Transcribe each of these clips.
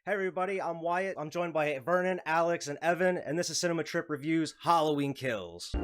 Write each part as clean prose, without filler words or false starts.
Hey everybody, I'm Wyatt. I'm joined by Vernon, Alex, and Evan, and this is Cinema Trip Reviews Halloween Kills.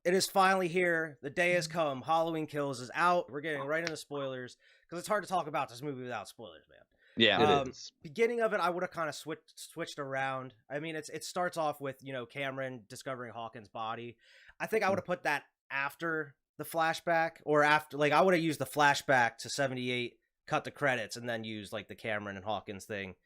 It is finally here. The day has come. Halloween Kills is out. We're getting right into spoilers because it's hard to talk about this movie without spoilers, man. Yeah, it is. Beginning of it, I would have kind of switched around. I mean, it starts off with, Cameron discovering Hawkins' body. I think I would have put that after the flashback, or after, like, I would have used the flashback to 78, cut the credits, and then use like the Cameron and Hawkins thing.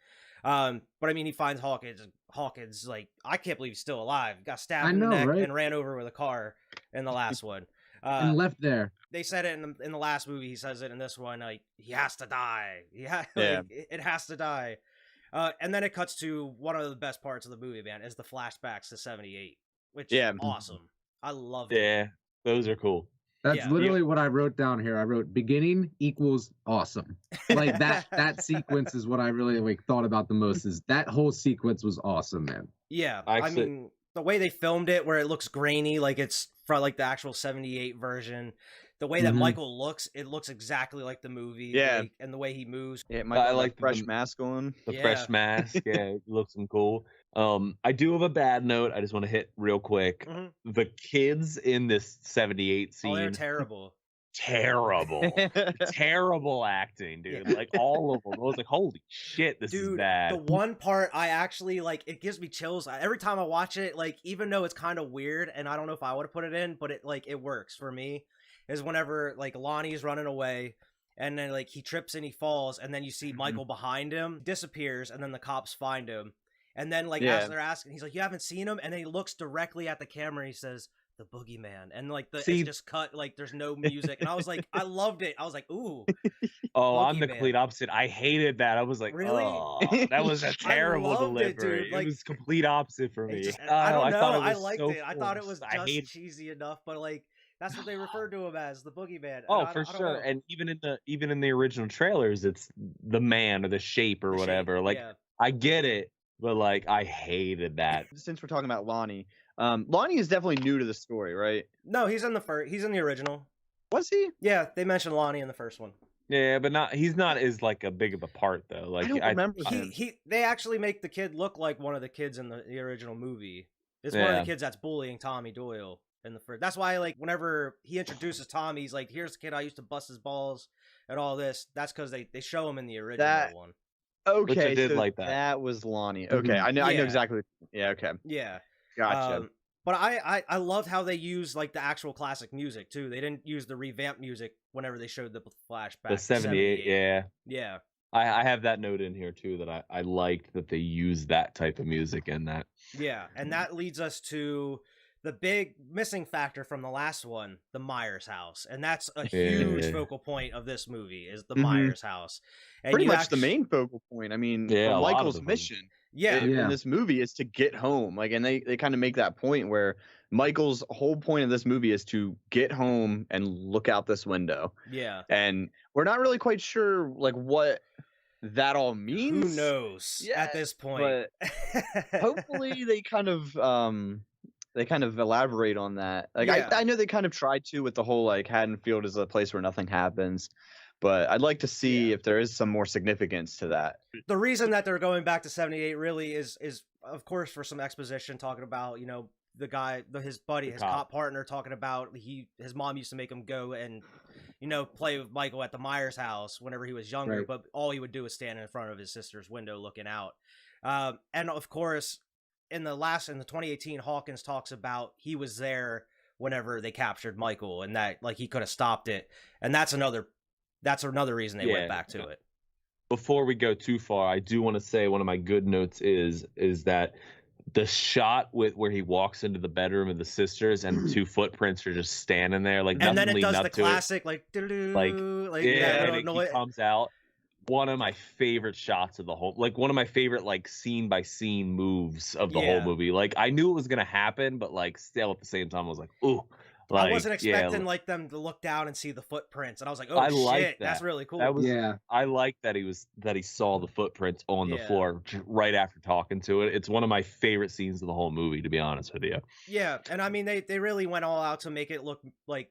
But I mean, he finds Hawkins, like, I can't believe he's still alive. Got stabbed in the neck, right? And ran over with a car in the last one. And left there. They said it in the last movie. He says it in this one. Like, he has to die. Yeah. It has to die. And then it cuts to one of the best parts of the movie, man, is the flashbacks to 78, which is awesome. I love it. Yeah, those are cool. That's literally what I wrote down here. I wrote beginning equals awesome. Like that sequence is what I really thought about the most. Is that whole sequence was awesome, man. Yeah, I mean, the way they filmed it, where it looks grainy, like it's from like the actual 78 version. The way that Michael looks, it looks exactly like the movie. Yeah, like, and the way he moves. Yeah, I like the fresh mask on. The fresh mask. Yeah, it looks cool. I do have a bad note. I just want to hit real quick. The kids in this 78 scene. Oh, they're terrible. Terrible acting, dude. Like, all of them. I was like, holy shit, this is bad. The one part I actually, like, it gives me chills every time I watch it. Like, even though it's kind of weird, and I don't know if I would have put it in, but it works for me, is whenever, like, Lonnie's running away, and then, like, he trips and he falls, and then you see Michael behind him, disappears, and then the cops find him. And then, like, as they're asking, he's like, you haven't seen him? And then he looks directly at the camera and he says, the boogeyman. And, like, it's just cut, like, there's no music. And I was like, I loved it. I was like, ooh. Oh, I'm the complete opposite. I hated that. I was like, really? Oh, that was a terrible delivery. It was complete opposite for me. I don't know. I liked it. I thought it was just cheesy enough, but, like, that's what they referred to him as, the boogeyman. Oh, for sure. And even in the original trailers, it's the man or the shape or whatever. Like, I get it. But, like, I hated that. Since we're talking about Lonnie, Lonnie is definitely new to the story, right? No, he's in the original. Was he? Yeah, they mentioned Lonnie in the first one. Yeah, but he's not as, like, a big of a part, though. Like, I don't remember him. They actually make the kid look like one of the kids in the original movie. It's one of the kids that's bullying Tommy Doyle in the first. That's why, like, whenever he introduces Tommy, he's like, here's the kid I used to bust his balls and all this. That's because they show him in the original one. Okay, which I did so like that. That was Lonnie. Okay, I know exactly. Yeah, okay. Yeah. Gotcha. But I loved how they used, like, the actual classic music, too. They didn't use the revamped music whenever they showed the flashback. The 78, yeah. Yeah. I have that note in here, too, that I liked that they used that type of music in that. Yeah, and that leads us to the big missing factor from the last one, the Myers house. And that's a huge focal point of this movie, is the Myers house. And pretty much the main focal point. I mean, Michael's mission in this movie is to get home. Like, and they kind of make that point where Michael's whole point of this movie is to get home and look out this window. Yeah. And we're not really quite sure, like, what that all means. Who knows at this point? But hopefully they kind of elaborate on that. Like, I know they kind of tried to with the whole, like, Haddonfield is a place where nothing happens, but I'd like to see if there is some more significance to that. The reason that they're going back to 78 really is of course for some exposition, talking about, the guy, his buddy, his cop partner, talking about his mom used to make him go and, play with Michael at the Myers house whenever he was younger, but all he would do was stand in front of his sister's window looking out. And of course, in the 2018, Hawkins talks about he was there whenever they captured Michael, and that, like, he could have stopped it. And that's another reason they went back to it. Before we go too far, I do want to say one of my good notes is that the shot where he walks into the bedroom of the sisters and the two footprints are just standing there, like, and nothing then it does the classic, and it comes out. One of my favorite shots of the whole, like, one of my favorite, like, scene by scene moves of the whole movie. Like, I knew it was gonna happen, but, like, still at the same time I was like, ooh, Like, I wasn't expecting like them to look down and see the footprints, and I was like, "Oh shit, that's really cool." I like that he saw the footprints on the floor right after talking to it. It's one of my favorite scenes of the whole movie, to be honest with you. Yeah, and I mean they really went all out to make it look like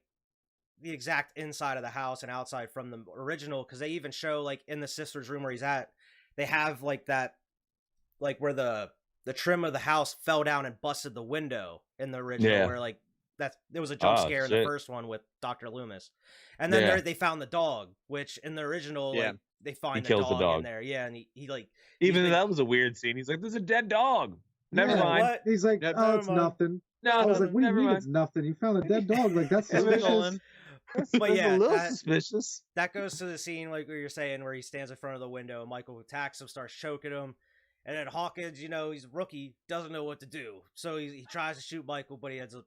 the exact inside of the house and outside from the original, because they even show like in the sister's room where he's at, they have like that, like where the trim of the house fell down and busted the window in the original, where like there was a jump scare in the first one with Dr. Loomis, and then they found the dog, which in the original like they find the dog in there, and he like even that was a weird scene. He's like, "There's a dead dog." Never mind. What? He's like, "Oh, it's nothing." No, I was like, "What do you mean mind. it's nothing? You found a dead dog? Like that's suspicious." But yeah, a little suspicious. That goes to the scene like where you're saying, where he stands in front of the window and Michael attacks him, starts choking him, and then Hawkins, you know, he's a rookie, doesn't know what to do, so he tries to shoot Michael, but he ends up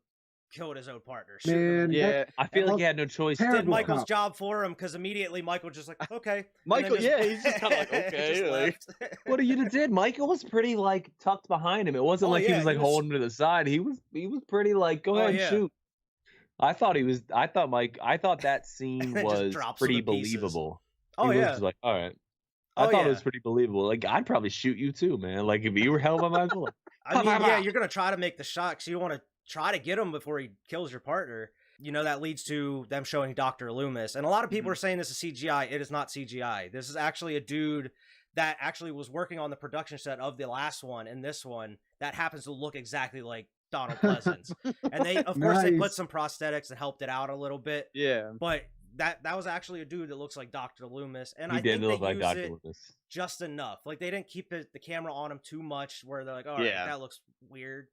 killing his own partner. Man, I feel like he had no choice. Did Michael's job for him, because immediately Michael just like, okay, Michael, he's just kind of like, okay, like, what you did? Michael was pretty like tucked behind him. It wasn't like he was like holding him to the side. He was pretty like, go ahead and shoot. I thought that scene was pretty believable. Oh he yeah, was just like, all right. I thought it was pretty believable. Like, I'd probably shoot you too, man. Like, if you were held by Michael. Like, I mean, yeah, you're gonna try to make the shot, so you want to try to get him before he kills your partner. You know, that leads to them showing Dr. Loomis, and a lot of people are saying this is CGI. It is not CGI. This is actually a dude that actually was working on the production set of the last one and this one that happens to look exactly like Donald Pleasance. And they, of course, they put some prosthetics and helped it out a little bit. Yeah. But that was actually a dude that looks like Dr. Loomis. And he I think look they like used Dr. it Loomis just enough. Like, they didn't keep the camera on him too much where they're like, all right, that looks weird.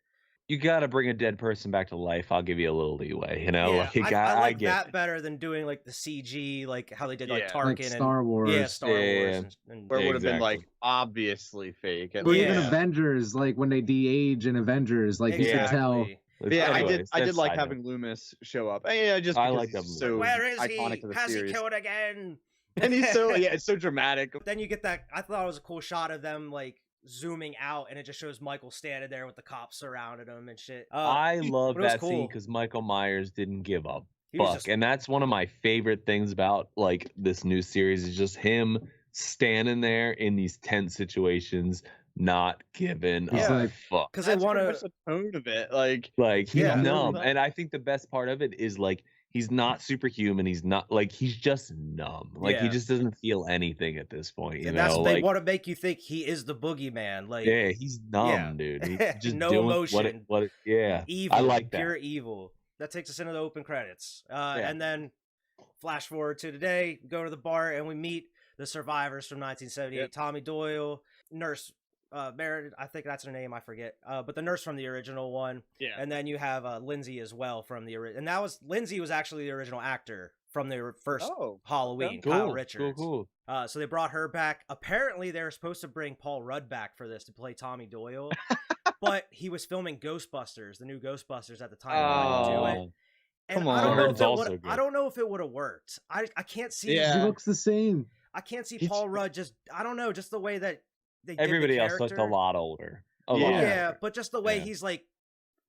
You gotta bring a dead person back to life. I'll give you a little leeway, you know. Yeah, like, I like get that better than doing like the CG, like how they did like Tarkin like Star Wars. Yeah, Star Wars. And where it would have been like obviously fake. Or even Avengers, like when they de-age in Avengers, like you could tell. Yeah, I did like having Loomis show up. Yeah, just I like that. So where is he? Has series. he killed again? And he's so it's so dramatic. Then you get that. I thought it was a cool shot of them like zooming out, and it just shows Michael standing there with the cops surrounding him and shit. I love that scene because Michael Myers didn't give a fuck, and that's one of my favorite things about like this new series is just him standing there in these tense situations, not giving a fuck. Because they want to the tone of it, like he's numb, and I think the best part of it is like he's not superhuman. He's not like he's just numb. Like he just doesn't feel anything at this point. You know, that's like, they want to make you think he is the boogeyman. Like he's numb, dude. He's just no doing emotion. Evil. I like that. Pure evil. That takes us into the open credits. And then flash forward to today, go to the bar, and we meet the survivors from 1978. Yep. Tommy Doyle, nurse Meredith, I think that's her name, I forget. But the nurse from the original one. Yeah. And then you have Lindsay as well from the original. And Lindsay was actually the original actor from the first Halloween, Kyle Richards. Cool. So they brought her back. Apparently they were supposed to bring Paul Rudd back for this to play Tommy Doyle. But he was filming Ghostbusters, the new Ghostbusters at the time. And I don't know if it would have worked. I can't see. He looks the same. I can't see Paul Rudd just the way that everybody else looked a lot older. But just the way he's like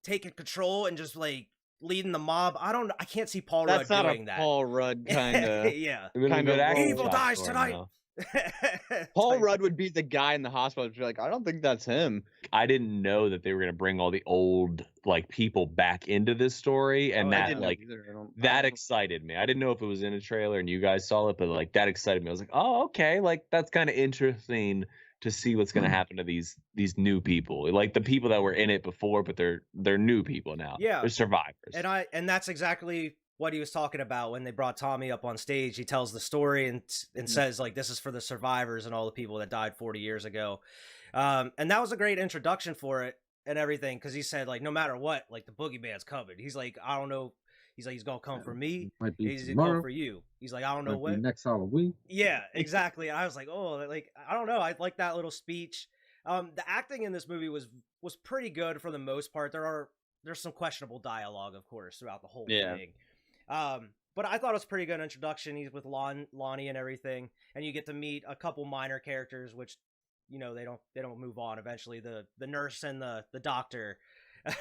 taking control and just like leading the mob. I can't see Paul Rudd doing that. Paul Rudd kind of kind of evil dies tonight. Paul Rudd would be the guy in the hospital. Be like, I don't think that's him. I didn't know that they were gonna bring all the old like people back into this story, and that excited me. I didn't know if it was in a trailer and you guys saw it, but like that excited me. I was like, oh, okay, like that's kind of interesting to see what's gonna happen to these new people, like the people that were in it before, but they're new people now. Yeah, they're survivors. And that's exactly what he was talking about when they brought Tommy up on stage. He tells the story and says like this is for the survivors and all the people that died 40 years ago. And that was a great introduction for it and everything, because he said like no matter what, like the boogeyman's coming. He's like, I don't know. He's like, he's gonna come for me. He's gonna come for you. He's like, I don't know what. Next Halloween. Yeah, exactly. And I was like, oh, like I don't know. I like that little speech. The acting in this movie was pretty good for the most part. There's some questionable dialogue, of course, throughout the whole thing. But I thought it was a pretty good introduction. He's with Lonnie and everything, and you get to meet a couple minor characters, which, you know, they don't move on. Eventually, the nurse and the doctor,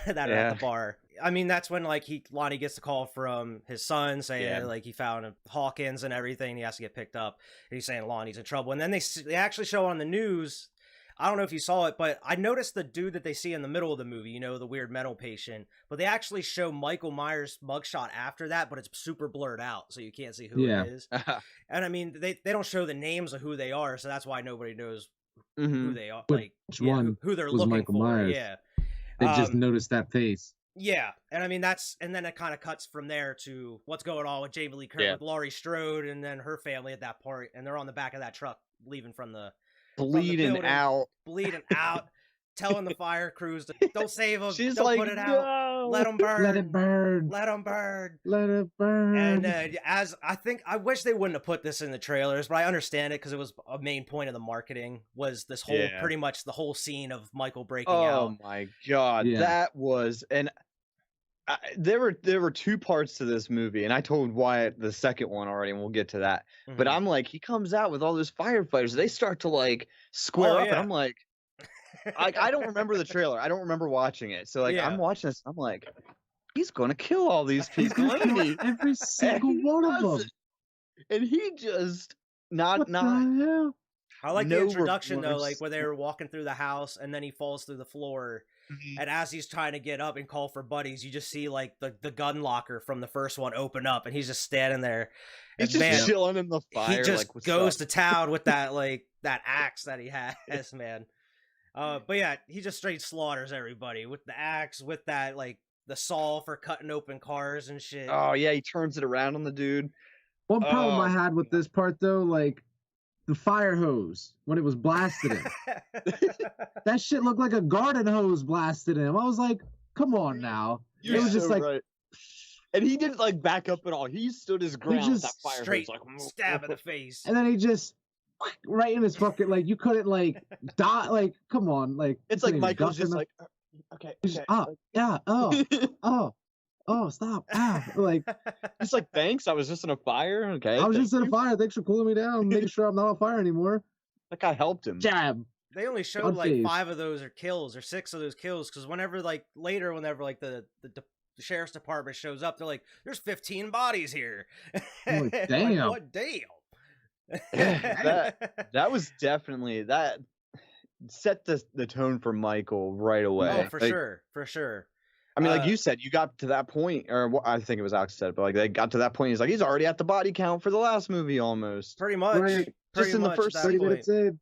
that are at the bar. I mean, that's when like Lonnie gets the call from his son saying like he found Hawkins and everything. He has to get picked up. And he's saying Lonnie's in trouble. And then they actually show on the news. I don't know if you saw it, but I noticed the dude that they see in the middle of the movie, you know, the weird mental patient, but they actually show Michael Myers' mugshot after that, but it's super blurred out, so you can't see who it is. And I mean, they don't show the names of who they are, so that's why nobody knows who they are, like who they're looking Michael for. Myers. Yeah. They just noticed that face. Yeah, and I mean and then it kind of cuts from there to what's going on with Jamie Lee Curtis, with Laurie Strode, and then her family at that part, and they're on the back of that truck leaving from the bleeding out, telling the fire crews to don't save him, she's don't like, put it out, let them burn, let it burn, let them burn, let it burn. And as I wish they wouldn't have put this in the trailers, but I understand it because it was a main point of the marketing was this whole pretty much the whole scene of Michael breaking out. Oh my god, that was there were two parts to this movie, and I told Wyatt the second one already, and we'll get to that. But I'm like, he comes out with all those firefighters, they start to like square up, and I'm like, I don't remember the trailer, I don't remember watching it, so like I'm watching this, I'm like, he's gonna kill all these people, every single one of them, and he just not. I like the introduction though, like where they were walking through the house, and then he falls through the floor. And as he's trying to get up and call for buddies, you just see like the gun locker from the first one open up, and he's just standing there. He's just chilling in the fire. He just goes to town with that like that axe that he has, man. But yeah, he just straight slaughters everybody with the axe, with that like the saw for cutting open cars and shit. Oh yeah, he turns it around on the dude. One problem I had with this part though, like the fire hose when it was blasted him. That shit looked like a garden hose blasted him. I was like, come on now. It was just like, and he didn't like back up at all. He stood his ground. Just that fire straight hose, like stab in the face. And then he just right in his fucking, like you couldn't like dot, like come on, like it's like Michael's just like, okay, oh, stop. Like, he's like, thanks, I was just in a fire. Okay. I was just in a fire. Thanks for cooling me down, making sure I'm not on fire anymore. That guy helped him. Jab. They only showed like 5 of those kills or 6 of those kills, because whenever like the sheriff's department shows up, they're like, there's 15 bodies here. Oh, damn. Like, what damn? that was definitely, that set the tone for Michael right away. Oh, for sure. I mean, like you said, you got to that point, or I think it was Alex said, but like they got to that point. He's like, he's already at the body count for the last movie almost. Pretty much. Right. Just in the first 30 minutes in.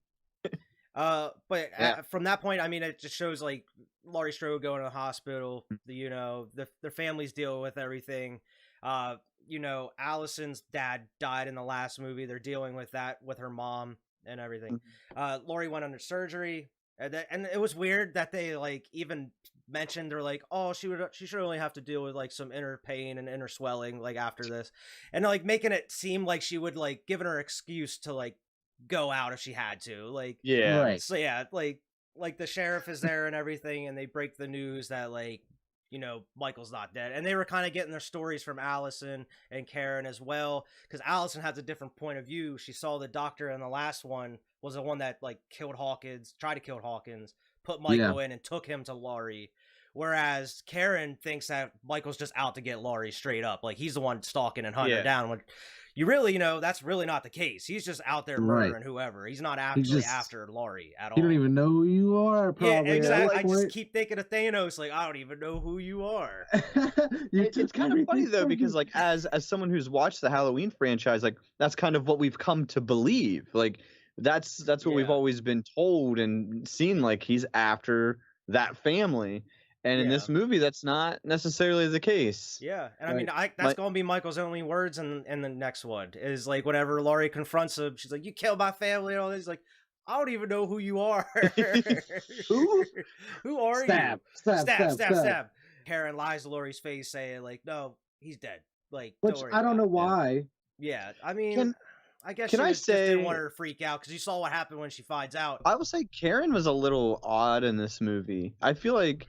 But from that point, I mean, it just shows like Laurie Strode going to the hospital. You know, their families deal with everything. You know, Allison's dad died in the last movie. They're dealing with that with her mom and everything. Laurie went under surgery. And it was weird that they like even mentioned, they're like, oh, she should only have to deal with like some inner pain and inner swelling like after this, and like making it seem like she would like giving her excuse to like go out if she had to, like right. So yeah, like the sheriff is there and everything, and they break the news that like, you know, Michael's not dead, and they were kind of getting their stories from Allison and Karen as well, because Allison has a different point of view. She saw the doctor in the last one was the one that like tried to kill Hawkins, put Michael in and took him to Laurie. Whereas Karen thinks that Michael's just out to get Laurie straight up. Like he's the one stalking and hunting her down. When you really, you know, that's really not the case. He's just out there murdering whoever. He's not actually after Laurie at all. You don't even know who you are, probably. Yeah, exactly. I just keep thinking of Thanos, like, I don't even know who you are. It's kind of funny though, because like as someone who's watched the Halloween franchise, like that's kind of what we've come to believe. Like that's what we've always been told and seen, like he's after that family. And in this movie, that's not necessarily the case. Yeah, and I mean, that's going to be Michael's only words in the next one. Is like whenever Laurie confronts him, she's like, "You killed my family," and all this. He's like, "I don't even know who you are." Who? Who are you? Stab. Karen lies to Laurie's face, saying like, "No, he's dead." Like, which I don't know why. Yeah, I mean. I guess just didn't want her to freak out because you saw what happened when she finds out. I will say Karen was a little odd in this movie. I feel like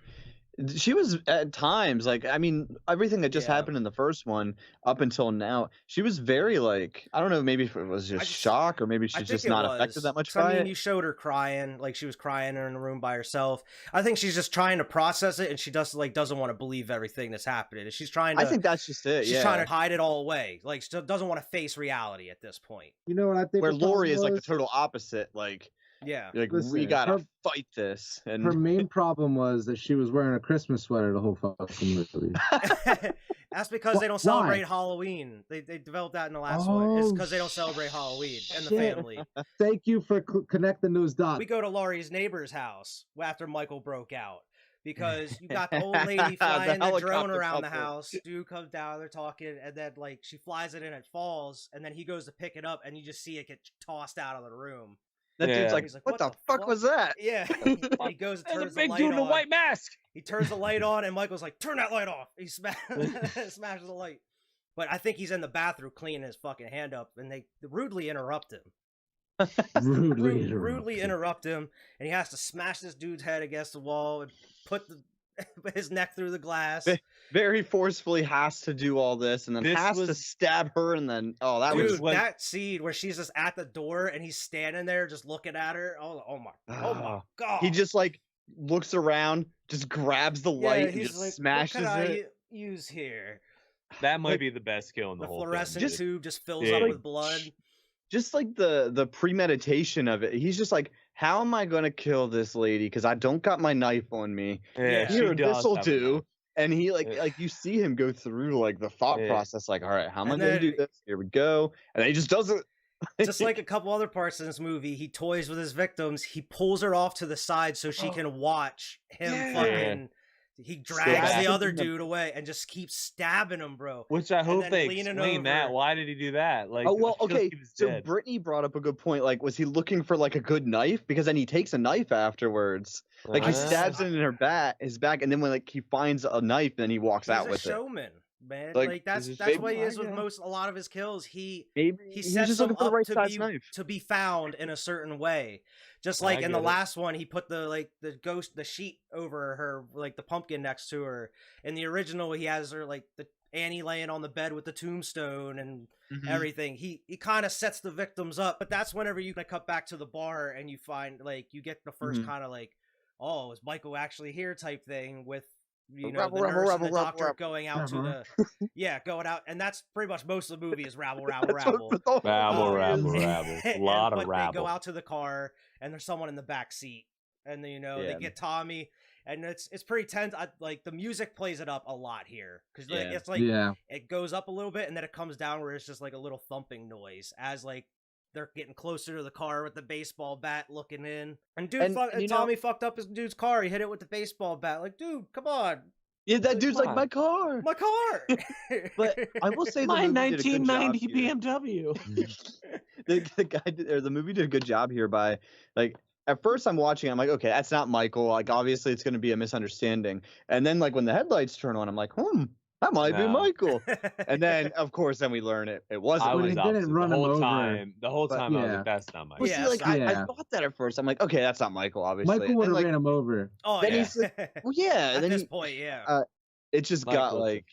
She was at times like, I mean, everything that just happened in the first one up until now, she was very like, I don't know, maybe if it was just shock or maybe she's just not affected that much by it. You showed her crying, like she was crying in the room by herself. I think she's just trying to process it, and she doesn't want to believe everything that's happening. She's trying to. I think that's just it. She's trying to hide it all away. Like she doesn't want to face reality at this point. You know what I think? Where Lori is like the total opposite. Like. Yeah, like listen, we gotta fight this. And her main problem was that she was wearing a Christmas sweater the whole fucking movie. That's because they don't celebrate Halloween. They developed that in the last one. It's because they don't celebrate Halloween and the family. Thank you for connecting those dots. We go to Laurie's neighbor's house after Michael broke out. Because you got the old lady flying the drone around the house. Dude comes down, they're talking, and then like she flies it in, it falls, and then he goes to pick it up, and you just see it get tossed out of the room. That dude's like, what the fuck was that? Yeah. He goes and turns the light on. Big dude in a white mask. He turns the light on, and Michael's like, turn that light off. He smashes the light. But I think he's in the bathroom cleaning his fucking hand up, and they rudely interrupt him. Rudely interrupt him, and he has to smash this dude's head against the wall and put his neck through the glass. Very forcefully has to do all this, and then to stab her, and then that scene where she's just at the door and he's standing there just looking at her. Oh my god! He just like looks around, just grabs the light, and just like, smashes what can it. I use here? That might be the best kill in the whole thing. The fluorescent tube just fills up with blood. Just like the premeditation of it. He's just like, how am I going to kill this lady? Because I don't got my knife on me. Yeah, here, this'll do. And he like you see him go through like the thought process, like, all right, how am I going to do this? Here we go. And he just does it. Just like a couple other parts in this movie, he toys with his victims. He pulls her off to the side so she can watch him fucking. He drags the other dude away and just keeps stabbing him, bro. Which I hope they explain that. Why did he do that? Like, okay. So Brittany brought up a good point. Like, was he looking for like a good knife? Because then he takes a knife afterwards. Like he stabs it in his back, and then when like he finds a knife, then he walks out with it. He's a showman, man. Like that's what he is with a lot of his kills. He sets them up to be found in a certain way. Just like in the last one, he put the sheet over her, like the pumpkin next to her. In the original, he has her like the Annie laying on the bed with the tombstone and everything. He kind of sets the victims up, but that's whenever you cut back to the bar and you find like you get the first kind of like, oh, is Michael actually here type thing with the nurse and the doctor going out to the going out, and that's pretty much most of the movie is rabble. A lot of rabble. They go out to the car and there's someone in the back seat, and then they get Tommy, and it's pretty tense. Like the music plays it up a lot here because it's like it goes up a little bit and then it comes down where it's just like a little thumping noise as like they're getting closer to the car with the baseball bat looking in. And Tommy fucked up his dude's car. He hit it with the baseball bat. Like, dude, come on. Yeah, that dude's like, my car. My car. But I will say my 1990 BMW. The movie did a good job here by like, at first I'm watching, I'm like, okay, that's not Michael. Like, obviously it's going to be a misunderstanding. And then like when the headlights turn on, I'm like, that might be Michael. And then, of course, we learn it wasn't. He didn't run him over. The whole time I was like, that's not Michael. Well, see, I thought that at first. I'm like, okay, that's not Michael, obviously. Michael would have ran him over. Oh, then he's like, well, yeah. At this point, it just got like,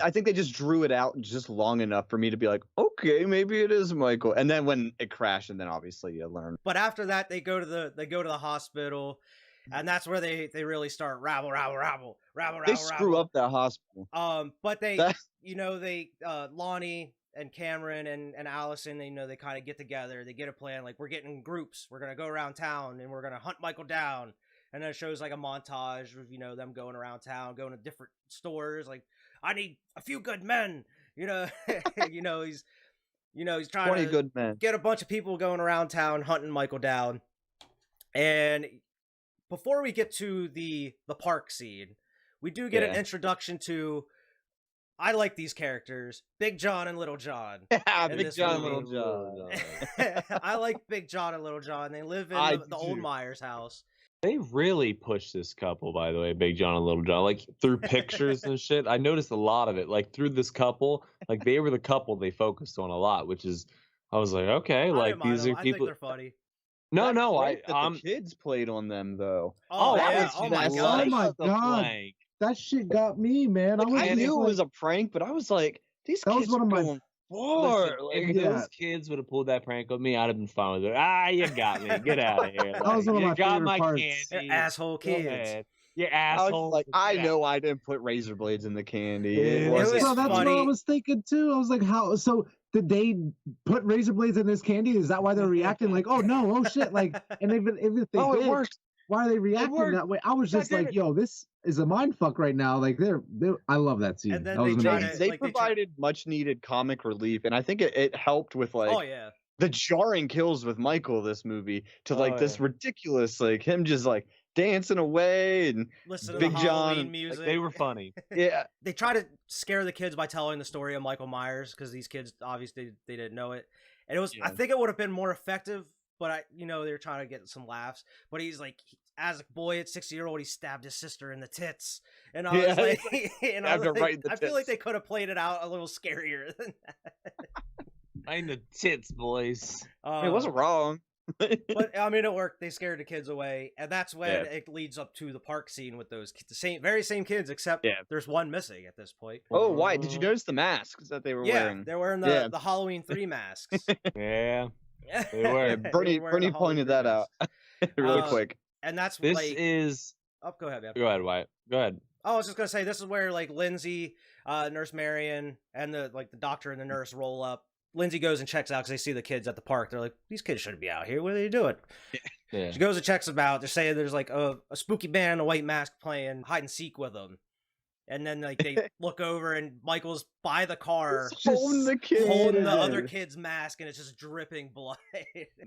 I think they just drew it out just long enough for me to be like, okay, maybe it is Michael. And then when it crashed, and then obviously you learn. But after that, they go to the hospital. And that's where they really start rabble. They screw up that hospital. But they Lonnie and Cameron and Allison, they kind of get together. They get a plan. Like, we're getting in groups. We're gonna go around town and we're gonna hunt Michael down. And then it shows like a montage of them going around town, going to different stores. Like, I need a few good men. He's trying 20 good men. Get a bunch of people going around town hunting Michael down. And before we get to the park scene, we do get an introduction to, I like these characters, Big John and Little John. Big John and Little John. I like Big John and Little John. They live in the old Myers house. They really pushed this couple, by the way, Big John and Little John, like through pictures and shit. I noticed a lot of it, like through this couple, like they were the couple they focused on a lot, which is, I was like, okay, like these are people. I think they're funny. No, the kids played on them though. Oh yeah! Oh my god! That shit got me, man. I knew it was a prank, but I was like, these kids are going far. If those kids would have pulled that prank on me, I'd have been fine with it. You got me. Get out of here. That was one of my favorite parts. Candy. Asshole kids. You asshole. I know I didn't put razor blades in the candy. That's what I was thinking too. I was like, how? So did they put razor blades in this candy? Is that why they're reacting like, oh no, oh shit, like? And if they did, it worked. Why are they reacting that way? I was just like, yo, this is a mind fuck right now. Like they're I love that scene. And then they provided much needed comic relief, and I think it helped with like the jarring kills with Michael this movie to this ridiculous like him just like dancing away and Big John music. They were funny. Yeah, they try to scare the kids by telling the story of Michael Myers because these kids obviously they didn't know it, and it was I think it would have been more effective. But they were trying to get some laughs. But he's like, as a boy at 60-year-old, he stabbed his sister in the tits, and I was like, I feel like they could have played it out a little scarier than that. Right in the tits, boys. It wasn't wrong. But I mean, it worked. They scared the kids away, and that's when it leads up to the park scene with those very same kids, except there's one missing at this point. Oh, why? Did you notice the masks that they were wearing? They're wearing the Halloween 3 masks. Yeah. They were. Bernie pointed that out really quick. And that's this is. Oh, go ahead, man. Go ahead, Wyatt. Go ahead. Oh, I was just gonna say this is where like Lindsay, Nurse Marion, and the doctor and the nurse roll up. Lindsay goes and checks out because they see the kids at the park. They're like, these kids shouldn't be out here. What are they doing? Yeah. She goes and checks them out. They're saying there's like a spooky man in a white mask playing hide and seek with them. And then like they look over and Michael's by the car holding the other kid's mask, and it's just dripping blood.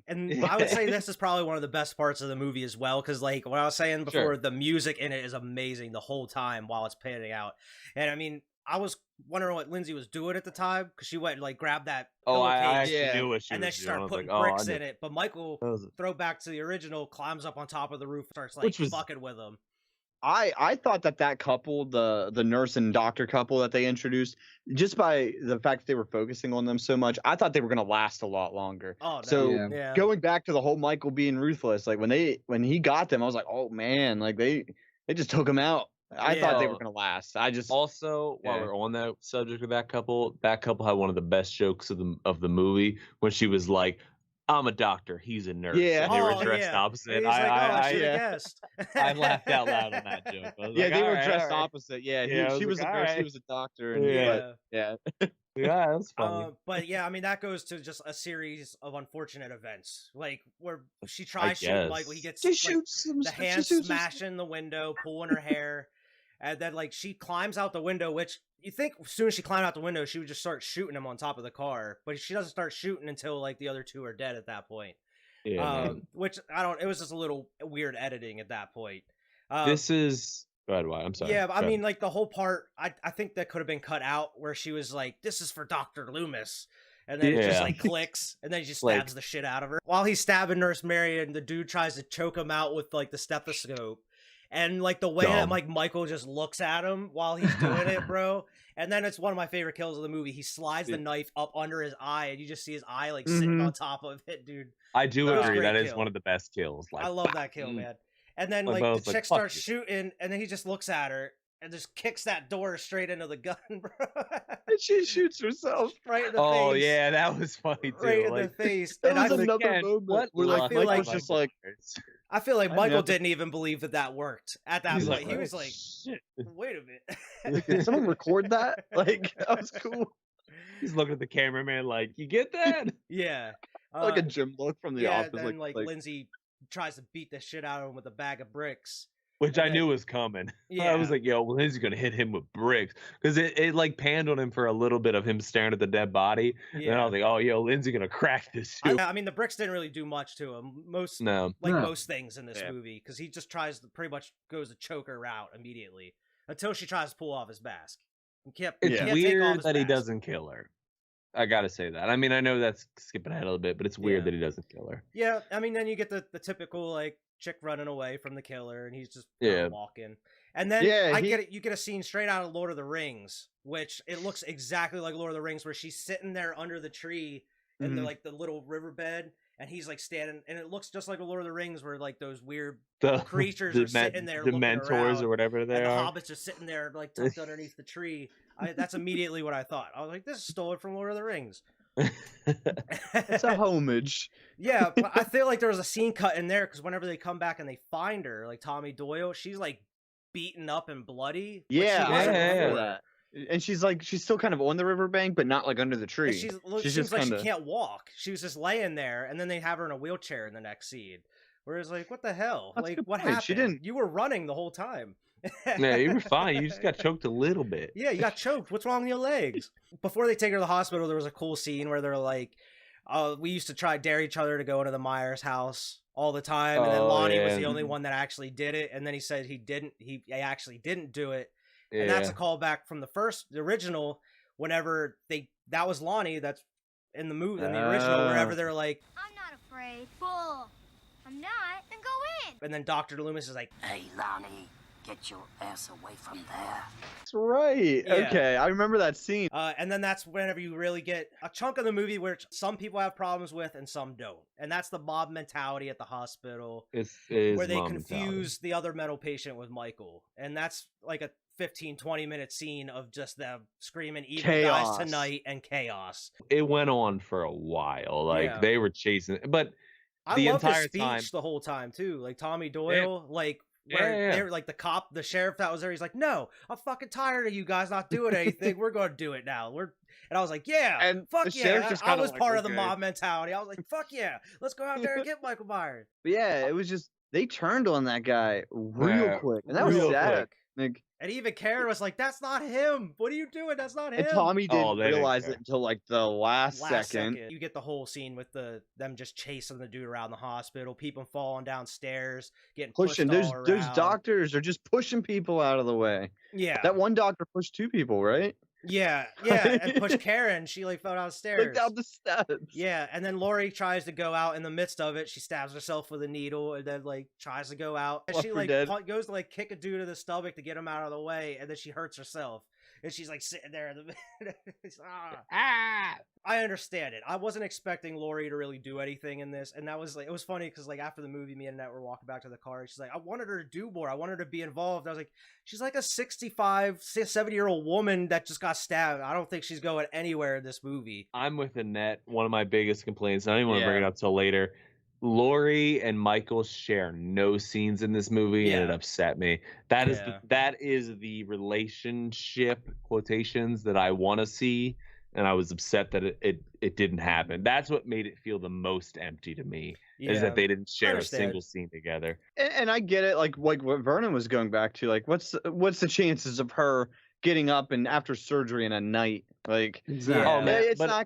And I would say this is probably one of the best parts of the movie as well, because like what I was saying before, the music in it is amazing the whole time while it's panning out. And I mean, I was wondering what Lindsay was doing at the time because she went and like grabbed that I actually knew what she was doing. And then she started putting bricks in it. But Michael, throwback to the original, climbs up on top of the roof, starts like fucking with him. I thought that couple, the nurse and doctor couple that they introduced, just by the fact that they were focusing on them so much, I thought they were going to last a lot longer. Oh, no. So going back to the whole Michael being ruthless, like when he got them, I was like, oh man, like they just took him out. I thought they were going to last. Also, while we're on that subject of that couple had one of the best jokes of the movie when she was like, I'm a doctor, he's a nurse. Yeah. And they were dressed opposite. I guessed. I laughed out loud on that joke. They were dressed opposite. Yeah, she was a nurse, he was a doctor. And yeah, that was funny. But yeah, I mean, that goes to just a series of unfortunate events. Like, where she tries shooting Michael, he gets the hand smashing the window, pulling her hair. And then, like, she climbs out the window, which you think as soon as she climbed out the window, she would just start shooting him on top of the car. But she doesn't start shooting until, like, the other two are dead at that point. Yeah. Which, it was just a little weird editing at that point. This is... Go ahead, Wyatt. I'm sorry. Yeah, but I mean, like, the whole part, I think that could have been cut out where she was like, this is for Dr. Loomis. And then it just, like, clicks, and then he just stabs the shit out of her. While he's stabbing Nurse Marion, the dude tries to choke him out with, like, the stethoscope. And, like, the way that, like, Michael just looks at him while he's doing it, bro. And then it's one of my favorite kills of the movie. He slides the knife up under his eye, and you just see his eye, like, sitting on top of it, dude. I do agree. That is one of the best kills. Like, I love that kill, man. And then, like, the chick starts shooting, and then he just looks at her and just kicks that door straight into the gun, bro. And she shoots herself. Right in the face. Oh, yeah, that was funny, too. Right in the face. That was another moment where, like, Michael's just like... I feel like Michael didn't even believe that worked at that point. He was like, shit. Wait a minute. Did someone record that? Like, that was cool. He's looking at the cameraman like, you get that? Yeah. Like a Jim look from The Office. Then, like, Lindsay tries to beat the shit out of him with a bag of bricks. Which I knew was coming. Yeah. I was like, yo, Lindsay's going to hit him with bricks. Because it like panned on him for a little bit of him staring at the dead body. Yeah. And then I was like, oh, yo, Lindsay's going to crack this shit. I mean, the bricks didn't really do much to him. Most things in this movie. Because he just tries to pretty much goes to choke her out immediately. Until she tries to pull off his mask. It's weird that he doesn't kill her. I gotta say that. I mean, I know that's skipping ahead a little bit, but it's weird that he doesn't kill her. Yeah, I mean, then you get the typical, like, chick running away from the killer, and he's just walking. And then you get a scene straight out of Lord of the Rings, which it looks exactly like Lord of the Rings, where she's sitting there under the tree in the little riverbed, and he's like standing, and it looks just like a Lord of the Rings, where like those weird The creatures are sitting there, the looking mentors around, or whatever they and the are. hobbits just sitting there like tucked underneath the tree. That's immediately what I thought. I was like, this is stolen from Lord of the Rings. It's a homage. Yeah, but I feel like there was a scene cut in there because whenever they come back and they find her, like Tommy Doyle, she's like beaten up and bloody. Yeah, she wasn't before. that. And she's still kind of on the riverbank, but not like under the tree. She's just like kinda... she can't walk. She was just laying there, and then they have her in a wheelchair in the next scene. Whereas, like, what the hell? That's like, what happened? She didn't. You were running the whole time. Yeah, you were fine. You just got choked a little bit. Yeah, you got choked. What's wrong with your legs? Before they take her to the hospital, there was a cool scene where they're like, we used to dare each other to go into the Myers house all the time, and then Lonnie was the only one that actually did it, and then he said he didn't. He actually didn't do it, and that's a callback from the original. Whenever that was Lonnie. That's in the movie, in the original. Wherever they're like, I'm not afraid. Bull. I'm not. Then go in. And then Dr. Loomis is like, hey, Lonnie, get your ass away from there. That's right. Yeah. Okay, I remember that scene. And then that's whenever you really get a chunk of the movie where some people have problems with and some don't. And that's the mob mentality at the hospital. It is where they confuse the other mental patient with Michael. And that's like a 15-20 minute scene of just them screaming evil guys tonight and chaos. It went on for a while. Like they were chasing, but I love his speech the whole time too. Like Tommy Doyle, like where they're like the sheriff that was there. He's like, "No, I'm fucking tired of you guys not doing anything. We're gonna do it now." And I was like, "Yeah, and fuck yeah!" I was like, part of the mob mentality. I was like, "Fuck yeah, let's go out there and get Michael Myers." But yeah, it was just they turned on that guy real quick, and that was sad. Like, and even Karen was like, "That's not him. What are you doing? That's not him." And Tommy didn't realize it until like the last second. You get the whole scene with them just chasing the dude around the hospital, people falling downstairs, getting pushing. Those doctors are just pushing people out of the way. Yeah, that one doctor pushed 2 people, right? Yeah, and pushed Karen. She like fell downstairs. Like down the steps. Yeah, and then Lori tries to go out in the midst of it. She stabs herself with a needle and then like tries to go out. And she like goes to like kick a dude in the stomach to get him out of the way, and then she hurts herself. And she's like sitting there in the I understand it. I wasn't expecting Lori to really do anything in this, and that was like it was funny because like after the movie, me and Annette were walking back to the car. She's like, I wanted her to do more. I wanted her to be involved. I was like, she's like a 65, 70-year-old woman that just got stabbed. I don't think she's going anywhere in this movie. I'm with Annette. One of my biggest complaints, I don't even want to bring it up till later. Lori and Michael share no scenes in this movie, and it upset me. That is the relationship quotations that I want to see, and I was upset that it didn't happen. That's what made it feel the most empty to me, is that they didn't share a single scene together. And I get it, like what Vernon was going back to, like what's the chances of her getting up and after surgery in a night, like it's not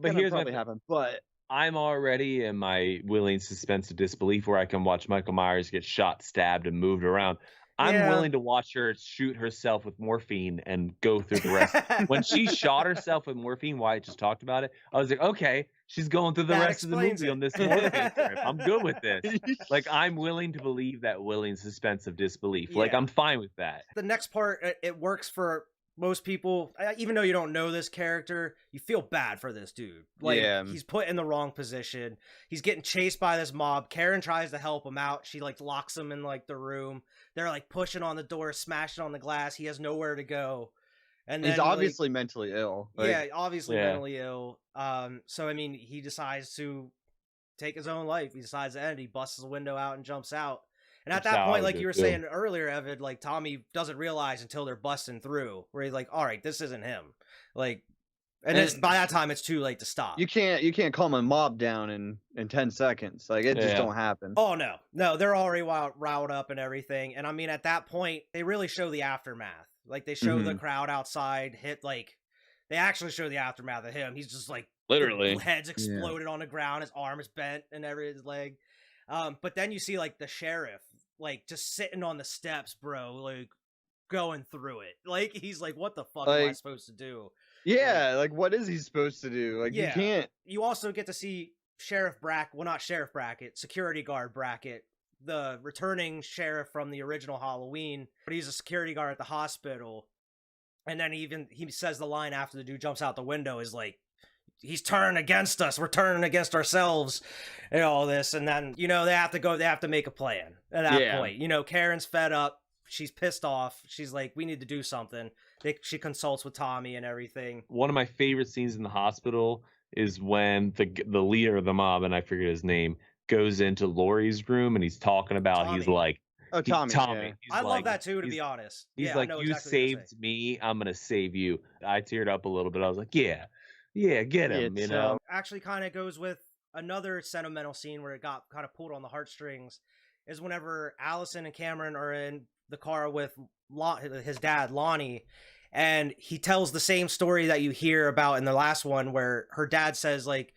going to probably happen, but. I'm already in my willing suspense of disbelief where I can watch Michael Myers get shot, stabbed, and moved around. I'm willing to watch her shoot herself with morphine and go through the rest. When she shot herself with morphine, Wyatt just talked about it, I was like, okay, she's going through the rest of the movie on this morphine trip. I'm good with this. Like, I'm willing to believe that willing suspense of disbelief. Yeah. Like, I'm fine with that. The next part, it works for most people. Even though you don't know this character, you feel bad for this dude. Like, he's put in the wrong position. He's getting chased by this mob. Karen tries to help him out. She like locks him in like the room. They're like pushing on the door, smashing on the glass. He has nowhere to go. And then, he's obviously mentally ill. Like, obviously mentally ill. So I mean, he decides to take his own life. He decides to end. He busts the window out and jumps out. And at that point, like you were saying earlier, Evan, like Tommy doesn't realize until they're busting through, where he's like, "All right, this isn't him." Like, and by that time, it's too late to stop. You can't calm a mob down in 10 seconds. Like it just don't happen. Oh no, they're already riled up and everything. And I mean, at that point, they really show the aftermath. Like they show the crowd outside hit. Like they actually show the aftermath of him. He's just like literally heads exploded on the ground. His arm is bent and his leg. But then you see like the sheriff, like just sitting on the steps, bro, like going through it. Like he's like, what the fuck am I supposed to do? Yeah, like what is he supposed to do? Like you can't. You also get to see security guard Brackett, the returning sheriff from the original Halloween, but he's a security guard at the hospital. And then he says the line after the dude jumps out the window is like, he's turning against us. We're turning against ourselves and all this. And then, you know, they have to make a plan at that point. You know, Karen's fed up. She's pissed off. She's like, we need to do something. She consults with Tommy and everything. One of my favorite scenes in the hospital is when the leader of the mob, and I forget his name, goes into Laurie's room and he's talking about, Tommy. He's like, Tommy. Tommy. Yeah. I love that too, to be honest. He's like, you saved me, I'm gonna save you. I teared up a little bit. I was like, yeah, get him. You know, actually kind of goes with another sentimental scene where it got kind of pulled on the heartstrings. Is whenever Allison and Cameron are in the car with his dad, Lonnie, and he tells the same story that you hear about in the last one, where her dad says like,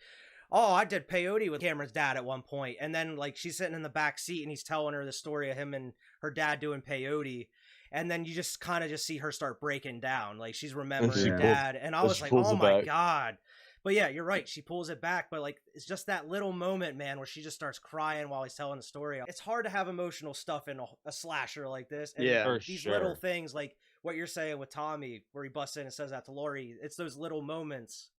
oh, I did peyote with Cameron's dad at one point. And then like she's sitting in the back seat and he's telling her the story of him and her dad doing peyote. And then you just kind of just see her start breaking down. Like she's remembering her dad. And I was like, oh my God. But yeah, you're right. She pulls it back. But like, it's just that little moment, man, where she just starts crying while he's telling the story. It's hard to have emotional stuff in a slasher like this. And these little things, like what you're saying with Tommy, where he busts in and says that to Laurie, it's those little moments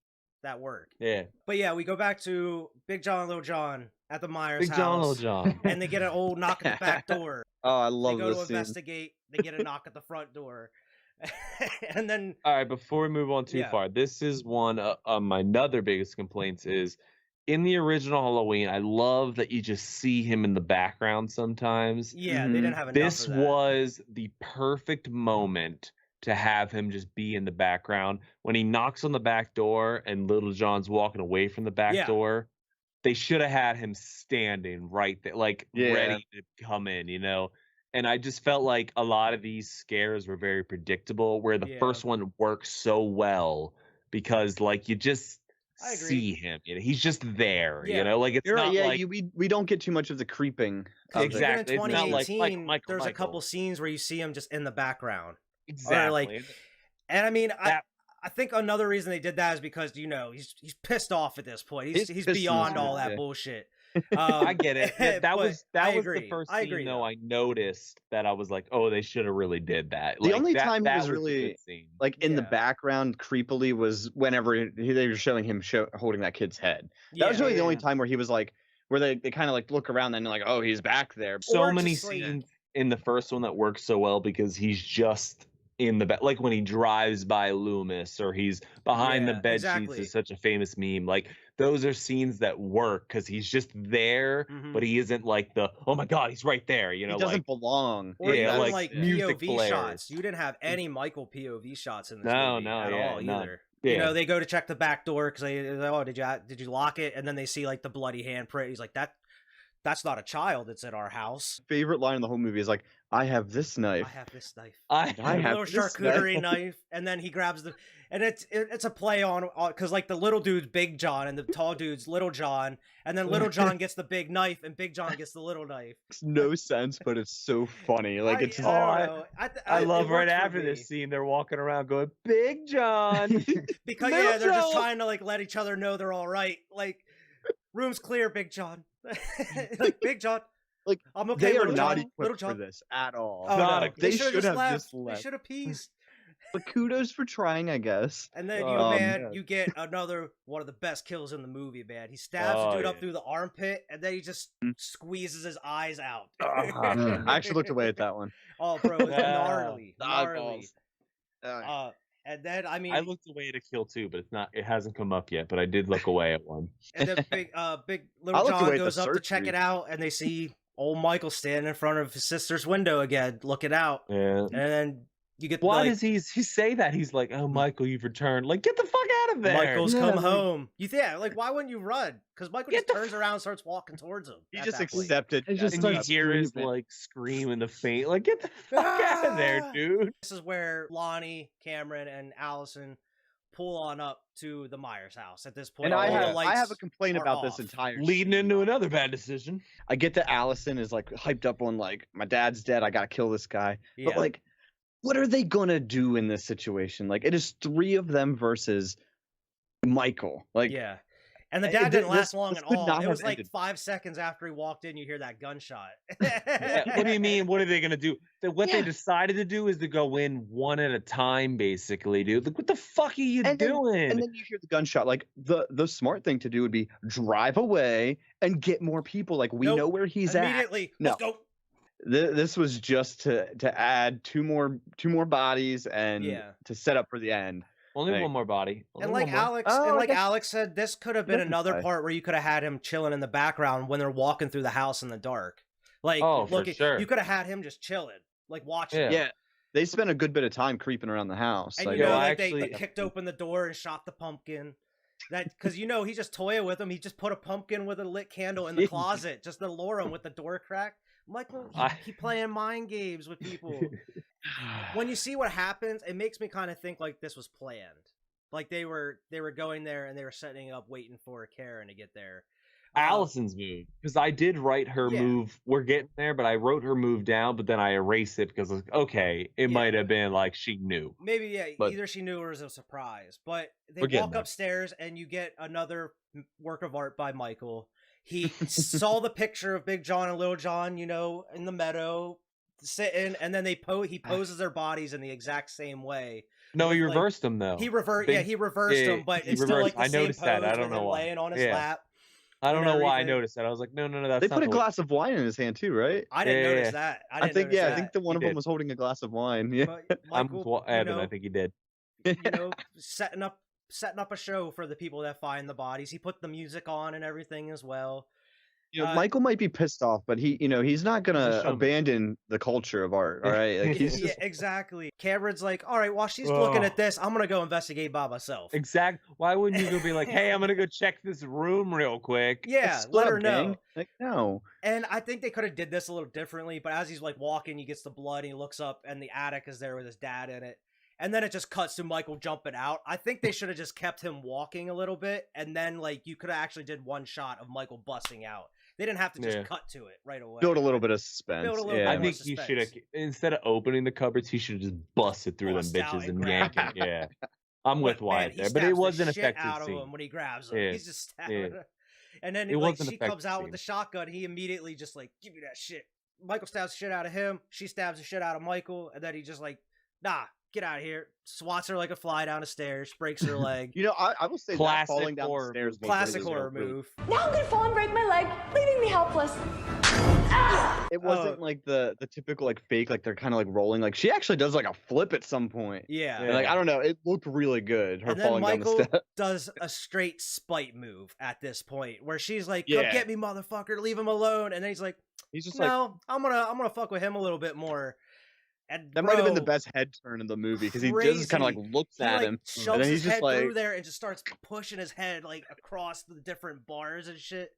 that work. Yeah. But yeah, we go back to Big John and Little John at the Myers house. Big John, Little John. And they get an old knock at the back door. Oh, I love this They go to scene. investigate. They get a knock at the front door. And then... All right, before we move on too far, this is one of my other biggest complaints is, in the original Halloween, I love that you just see him in the background sometimes. Yeah, they didn't have enough This of that. was the perfect moment to have him just be in the background. When he knocks on the back door and Little John's walking away from the back door, they should have had him standing right there, like ready to come in, you know? And I just felt like a lot of these scares were very predictable, where the first one works so well because like you just see him, you know? He's just there, you know? Like it's not like we don't get too much of the creeping. Exactly. In 2018, it's not like there's a couple scenes where you see him just in the background. Exactly. Or like, and I mean, I think another reason they did that is because, you know, he's pissed off at this point. He's beyond all that bullshit. I get it. That was agree. the first scene, though, I noticed that I was like, oh, they should have really did that. The like, only time he that was really like in the background creepily was whenever they were showing him holding that kid's head. That was really the only time where he was like, where they kind of like look around and like, oh, he's back there. So many scenes in the first one that works so well because he's just in the back, like when he drives by Loomis or he's behind the bed sheets is such a famous meme. Like those are scenes that work because he's just there, but he isn't like oh my God, he's right there. You know, he doesn't belong. Or like music POV shots. You didn't have any Michael POV shots in this movie at all either. Yeah. You know, they go to check the back door because did you lock it? And then they see like the bloody handprint. He's like, that's not a child that's in our house. Favorite line in the whole movie is like, I have this knife. I have this knife. I have a little charcuterie knife. And then he grabs and it's a play on, because like the little dude's Big John and the tall dude's Little John. And then Little John gets the big knife and Big John gets the little knife. Makes no sense, but it's so funny. Like I love right after this scene, they're walking around going, Big John. Because they're just trying to like let each other know they're all right. Like, room's clear, Big John. Like, Big John. Like, I'm okay. They are Little not John, equipped for this at all. Oh, no. They should have just left. They should have peaced. But kudos for trying, I guess. And then you get another one of the best kills in the movie, man. He stabs the dude up through the armpit, and then he just squeezes his eyes out. I actually looked away at that one. Oh, bro, it's gnarly. And then I looked away at a kill too, but it hasn't come up yet. But I did look away at one. And then big Little John goes up to check it out, and they see old Michael standing in front of his sister's window again, looking out. Yeah. And then you get why does he say that? He's like, oh, Michael, you've returned. Like, get the fuck out of there. Michael's come home. Like, why wouldn't you run? Because Michael just turns around and starts walking towards him. He just accepted. And you hear his like scream in the faint. Like, get the fuck out of there, dude. This is where Lonnie, Cameron, and Allison pull on up to the Myers house at this point. And I have a complaint about this entire leading into another bad decision. I get that Allison is like hyped up on like, my dad's dead, I gotta kill this guy. But like, what are they gonna do in this situation? Like, it is 3 of them versus Michael. Like, And the dad didn't last long at all. It was like 5 seconds after he walked in, you hear that gunshot. What do you mean? What are they going to do? What they decided to do is to go in one at a time, basically, dude. Like, what the fuck are you doing? And then you hear the gunshot. Like, the smart thing to do would be drive away and get more people. Like, we know where he's immediately. No. Let's go. This was just to add two more bodies and to set up for the end. Only one more body. And like Alex said, this could have been another part where you could have had him chilling in the background when they're walking through the house in the dark. Like, looking, for sure. You could have had him just chilling, like watching. Yeah. They spent a good bit of time creeping around the house. And like, they kicked open the door and shot the pumpkin. That because he just toyed with him. He just put a pumpkin with a lit candle in the closet just to lure him with the door crack. Michael, he playing mind games with people. When you see what happens, it makes me kind of think like this was planned. Like they were going there and they were setting up, waiting for Karen to get there. Allison's move, because I did write her move. We're getting there, but I wrote her move down, but then I erased it because okay, it might have been like she knew. Maybe either she knew or it was a surprise. But they walk upstairs and you get another work of art by Michael. He saw the picture of Big John and Little John, in the meadow, sitting, and then he poses their bodies in the exact same way. No, he reversed them though. He reversed them, but it's still like the same pose that. I don't know why. Laying on his lap. I don't know why I noticed that. I was like, no, that's they put a glass of wine in his hand too, right? I didn't notice that. I think the one of them was holding a glass of wine. Yeah, Michael, I think he did. Setting up a show for the people that find the bodies. He put the music on and everything as well. Michael might be pissed off, but he's not gonna abandon the culture of art. All right, like, exactly. Cameron's like, all right, while she's looking at this, I'm gonna go investigate by myself. Exactly. Why wouldn't you go be like, hey, I'm gonna go check this room real quick? Yeah, let her know. Like, no. And I think they could have did this a little differently, but as he's like walking, he gets the blood, and he looks up, and the attic is there with his dad in it. And then it just cuts to Michael jumping out. I think they should have just kept him walking a little bit, and then like you could have actually did one shot of Michael busting out. They didn't have to just cut to it right away. Build a little bit of suspense. I think he should have, instead of opening the cupboards, he should have just busted through them bitches and yanked them. Yeah, I'm with Wyatt there, but it was an effective out scene. Of him when he grabs him. He's just stabbing him. And then she comes out with the shotgun. He immediately just like, give me that shit. Michael stabs the shit out of him. She stabs the shit out of Michael, and then he just like, nah. Get out of here. Swats her like a fly down the stairs, breaks her leg. I will say that falling down the stairs was classic horror move. Now I'm gonna fall and break my leg, leaving me helpless. It wasn't like the typical like fake, like they're kind of like rolling. Like she actually does like a flip at some point. Yeah. And, like I don't know, it looked really good. Her falling down the steps. Does a straight spite move at this point where she's like, "Come get me, motherfucker! Leave him alone." And then he's just no, I'm gonna fuck with him a little bit more. And that might have been the best head turn in the movie because he just kind of like looks at him and then he's just like through there and just starts pushing his head like across the different bars and shit.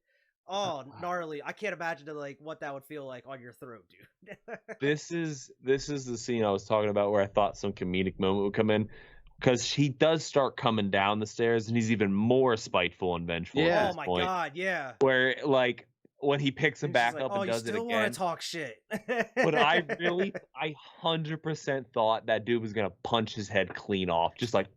Oh, gnarly! I can't imagine what that would feel like on your throat, dude. This is the scene I was talking about where I thought some comedic moment would come in because he does start coming down the stairs and he's even more spiteful and vengeful. Yeah. Oh my god, yeah. Where like. When he picks him back up and does it again. You still want to talk shit. But I 100% thought that dude was going to punch his head clean off. Just like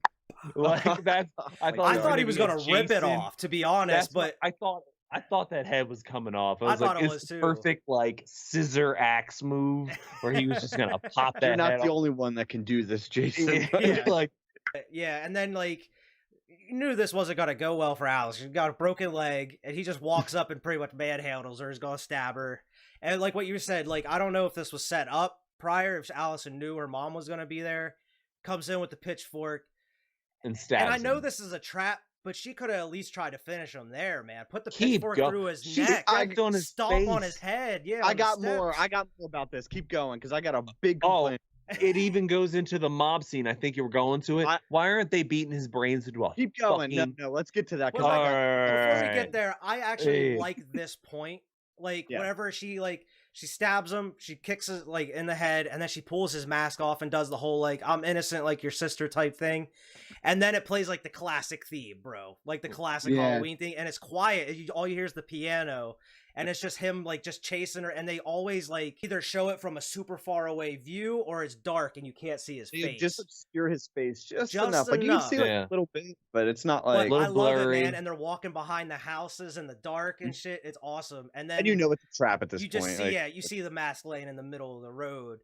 that. I thought he was going to rip it off, to be honest. But I thought that head was coming off. I thought it was it's too. Perfect like scissor axe move where he was just going to pop that You're not head the off. only one that can do this, Jason. And then you knew this wasn't going to go well for Alice. She's got a broken leg, and he just walks up and pretty much manhandles her. He's going to stab her. And like what you said, I don't know if this was set up prior, if Allison knew her mom was going to be there. Comes in with the pitchfork. And stabs And I know him. this is a trap, but she could have at least tried to finish him there, man. Put the pitchfork through his neck. Stomp on his head. Yeah, I got more about this. Keep going, because I got a big complaint. It even goes into the mob scene. I think you were going to it. Why aren't they beating his brains into a Keep going. No, let's get to that. Before we get there, I actually like this point. Whenever she stabs him, she kicks his in the head, and then she pulls his mask off and does the whole I'm innocent like your sister type thing. And then it plays the classic theme, bro. The classic Halloween thing, and it's quiet. All you hear is the piano. and it's just him like just chasing her, and they always like either show it from a super far away view or it's dark and you can't see his face. Just obscure his face just enough. Like you can see like a little bit, but it's not like. But I love it, man. And they're walking behind the houses in the dark and shit. It's awesome. And then you know it's a trap at this point. You just see, you see the mask laying in the middle of the road.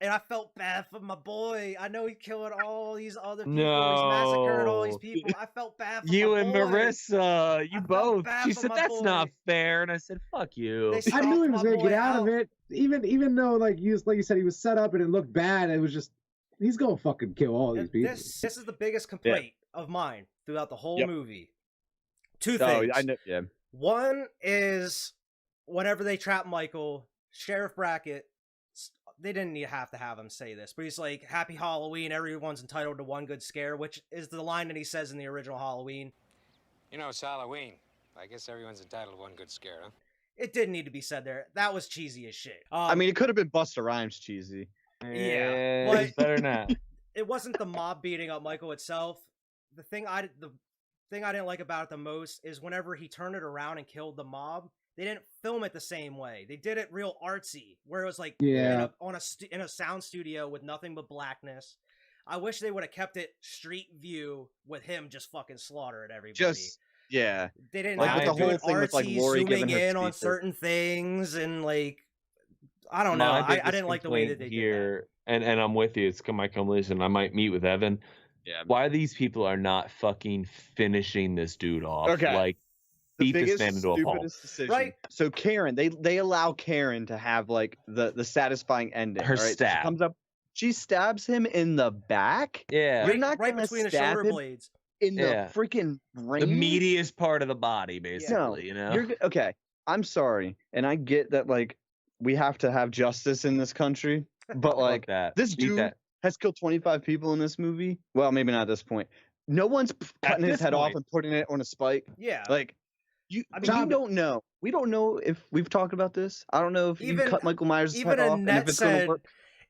And I felt bad for my boy. I know he killed all these other people. He's massacred all these people. I felt bad for you my and boy. Marissa. You both. She said that's not fair, and I said fuck you. I knew he was gonna get out of it. Even though like you said he was set up and it looked bad. It was just he's gonna fucking kill all these people. This is the biggest complaint of mine throughout the whole movie. Two things. I know. Yeah. One is whenever they trap Michael, Sheriff Brackett. They didn't have to have him say this, but he's like, "Happy Halloween! Everyone's entitled to one good scare," which is the line that he says in the original Halloween. You know, it's Halloween. I guess everyone's entitled to one good scare, huh? It didn't need to be said there. That was cheesy as shit. I mean, it could have been Busta Rhymes cheesy. Yeah, but it's better now. It wasn't the mob beating up Michael itself. The thing I didn't like about it the most is whenever he turned it around and killed the mob. They didn't film it the same way. They did it real artsy, where it was like in a sound studio with nothing but blackness. I wish they would have kept it street view with him just fucking slaughtering everybody. They didn't like have with the whole thing with like Lori zooming in on certain things and like I don't know. I didn't like the way that they did that. And I'm with you. It's my compilation. I might meet with Evan. Yeah. Why these people are not fucking finishing this dude off? Okay. Like. The beat biggest, this man into a pulp. Decision. Right. So Karen, they allow Karen to have like the satisfying ending. Her right? stab. She comes up, she stabs him in the back. Yeah. You're not right between the shoulder blades. In the freaking brain. The meatiest part of the body, basically. No, you know. Okay. I'm sorry, and I get that like we have to have justice in this country, but like this dude has killed 25 people in this movie. Well, maybe not at this point. No one's cutting his head off and putting it on a spike. Yeah. Like. You don't know. We don't know if we've talked about this. I don't know if you cut Michael Myers' head off and if it's going to work.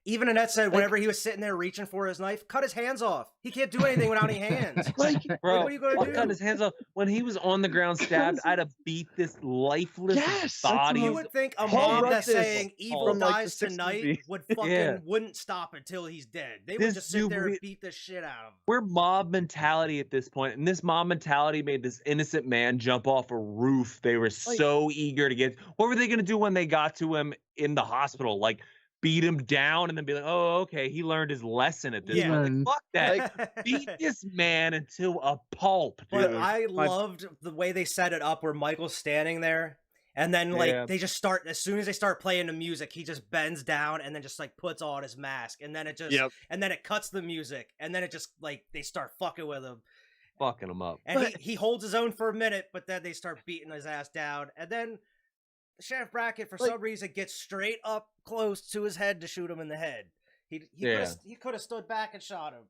Even Annette said whenever he was sitting there reaching for his knife, cut his hands off. He can't do anything without any hands. Like, bro, what are you going to do? Cut his hands off. When he was on the ground stabbed, I'd have beat this lifeless body. You would think a mom that's saying evil dies tonight wouldn't stop until he's dead. They would just sit there and beat the shit out of him. We're mob mentality at this point, and this mob mentality made this innocent man jump off a roof. They were so eager to get. What were they going to do when they got to him in the hospital? Like, beat him down and then be like, oh, okay, he learned his lesson at this point. Like, fuck that. Like, beat this man into a pulp, dude. But I loved the way they set it up where Michael's standing there and then like they just start, as soon as they start playing the music, he just bends down and then just like puts on his mask and then it just and then it cuts the music and then it just like they start fucking with him. Fucking him up. And he holds his own for a minute, but then they start beating his ass down and then Sheriff Brackett, for some reason, gets straight up close to his head to shoot him in the head. He could have stood back and shot him.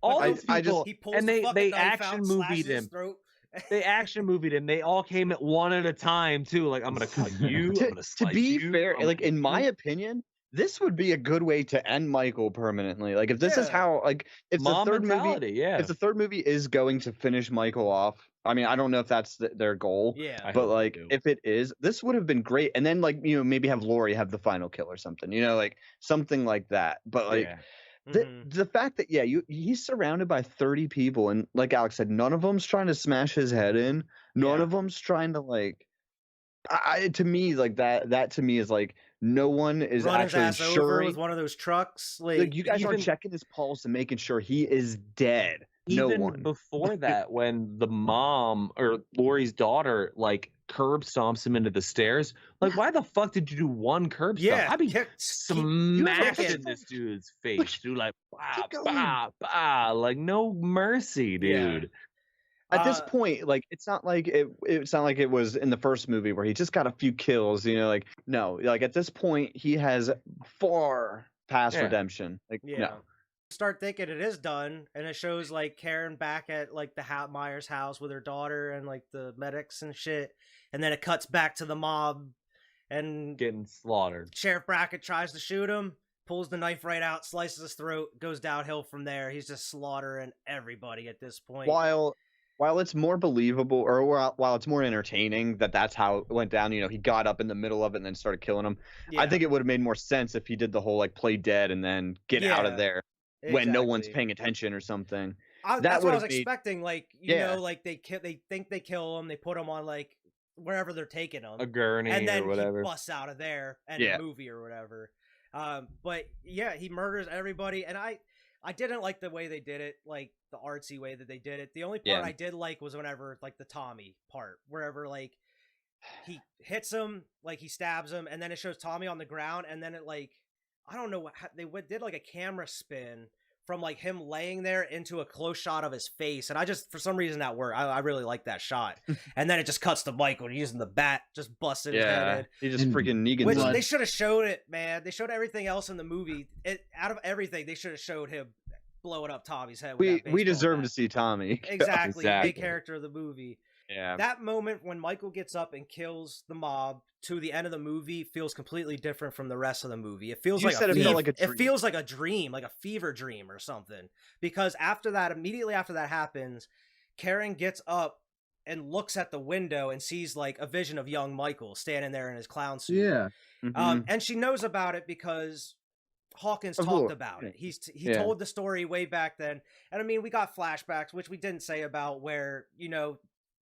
All these people, and they action movied him. They action movied him. They all came at one at a time too. Like, I'm gonna cut you. To be fair, like in my opinion, this would be a good way to end Michael permanently. Like if this is how, like if the third movie, if the third movie is going to finish Michael off. I mean, I don't know if that's their goal. Yeah. But like, if it is, this would have been great. And then like, you know, maybe have Lori have the final kill or something. You know, like something like that. But like, the fact that he's surrounded by 30 people, and like Alex said, none of them's trying to smash his head in. None of them's trying to like. To me, like that to me is like no one is actually ensuring with one of those trucks. Like you guys aren't checking his pulse and making sure he is dead. Even before that, when the mom or Lori's daughter like curb stomps him into the stairs, like why the fuck did you do one curb stomp? I'd be smashing this dude's face, dude. Like like no mercy, dude. At this point, like it's not like it was in the first movie where he just got a few kills, you know, like no, like at this point he has far past redemption. Like no. Start thinking it is done, and it shows like Karen back at like the Myers house with her daughter and like the medics and shit, and then it cuts back to the mob and getting slaughtered. Sheriff Brackett tries to shoot him, pulls the knife right out, slices his throat, goes downhill from there. He's just slaughtering everybody at this point. While while it's more believable, or while it's more entertaining that's how it went down, he got up in the middle of it and then started killing him. I think it would have made more sense if he did the whole like play dead and then get out of there when no one's paying attention or something. That's what I was expecting. Like, like they think they kill him, they put him on like wherever they're taking him, a gurney and then or whatever, he busts out of there and a movie or whatever. But yeah, he murders everybody, and I didn't like the way they did it, like the artsy way that they did it. The only part I did like was whenever like the Tommy part, wherever like he hits him, like he stabs him, and then it shows Tommy on the ground, and then it like I don't know what they did like a camera spin from like him laying there into a close shot of his face, and I just for some reason that worked. I really like that shot. And then it just cuts to Michael using the bat, just busting his head in. He just freaking Negan's. Which they should have showed it, man. They showed everything else in the movie. Out of everything, they should have showed him blowing up Tommy's head. With we deserve to see Tommy. Exactly, big character of the movie. Yeah. That moment when Michael gets up and kills the mob to the end of the movie feels completely different from the rest of the movie. It feels it feels like a dream, like a fever dream or something. Because immediately after that happens, Karen gets up and looks at the window and sees like a vision of young Michael standing there in his clown suit. Yeah. Mm-hmm. And she knows about it because Hawkins talked about it. He told the story way back then. And I mean, we got flashbacks, which we didn't say about where,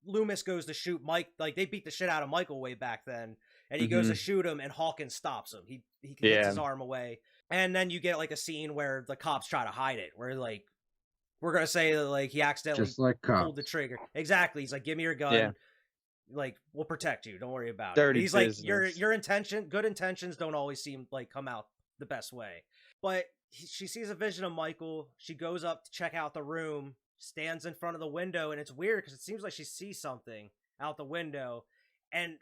Loomis goes to shoot Mike, like they beat the shit out of Michael way back then, and he goes to shoot him, and Hawkins stops him. He hits his arm away, and then you get like a scene where the cops try to hide it, where like we're gonna say that like he accidentally pulled the trigger. Exactly. He's like, "Give me your gun. Yeah. Like we'll protect you. Don't worry about it." He's business. Like, "Your good intentions don't always seem like come out the best way." But she sees a vision of Michael. She goes up to check out the room. Stands in front of the window, and it's weird because it seems like she sees something out the window, and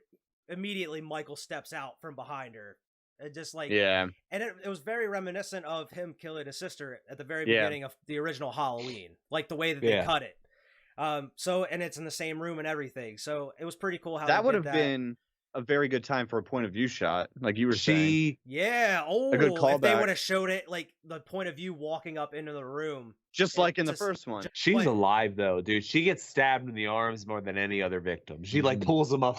immediately Michael steps out from behind her, and just like and it was very reminiscent of him killing his sister at the very beginning of the original Halloween, like the way that they cut it. So and it's in the same room and everything, so it was pretty cool how that would have been a very good time for a point of view shot, like you were saying. A good callback. If they would have showed it like the point of view walking up into the room. Just like in the first one. She's alive though, dude. She gets stabbed in the arms more than any other victim. She like pulls them up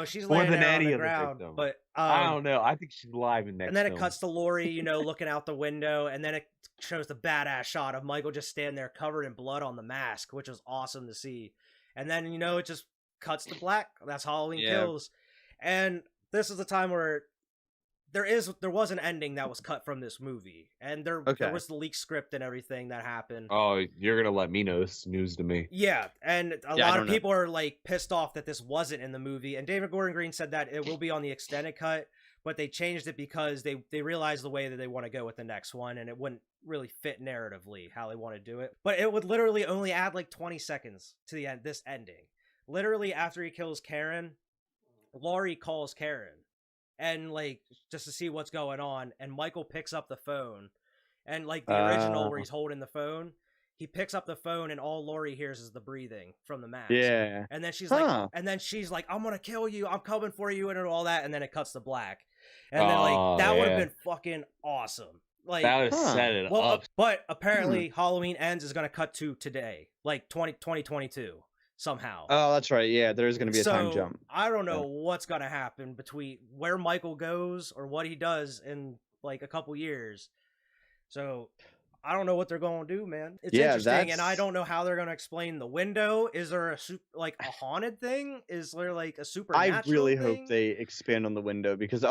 she's more than any other ground, victim. But I don't know. I think she's alive in next. And then it cuts to Laurie, looking out the window, and then it shows the badass shot of Michael just standing there covered in blood on the mask, which was awesome to see. And then it just cuts to black. That's Halloween Kills. And this is the time where there was an ending that was cut from this movie, and there was the leaked script and everything that happened. Oh, you're gonna let me know? This is news to me. Yeah, and a lot of people are like pissed off that this wasn't in the movie. And David Gordon Green said that it will be on the extended cut, but they changed it because they realized the way that they want to go with the next one, and it wouldn't really fit narratively how they want to do it. But it would literally only add like 20 seconds to the end. This ending, literally after he kills Karen, Laurie calls Karen. And like just to see what's going on, and Michael picks up the phone, and like the original where he's holding the phone, he picks up the phone, and all Laurie hears is the breathing from the mask. Yeah. And then she's like, "I'm gonna kill you. I'm coming for you," and all that. And then it cuts to black, and then like that would have been fucking awesome. Like that would have set it up. But apparently, Halloween Ends is gonna cut to today, like 2022. Somehow. Oh, that's right. Yeah, there is going to be a time jump. I don't know what's going to happen between where Michael goes or what he does in like a couple years. So I don't know what they're going to do, man. It's interesting, and I don't know how they're going to explain the window. Is there a haunted thing? Is there like a supernatural I really thing? hope they expand on the window, because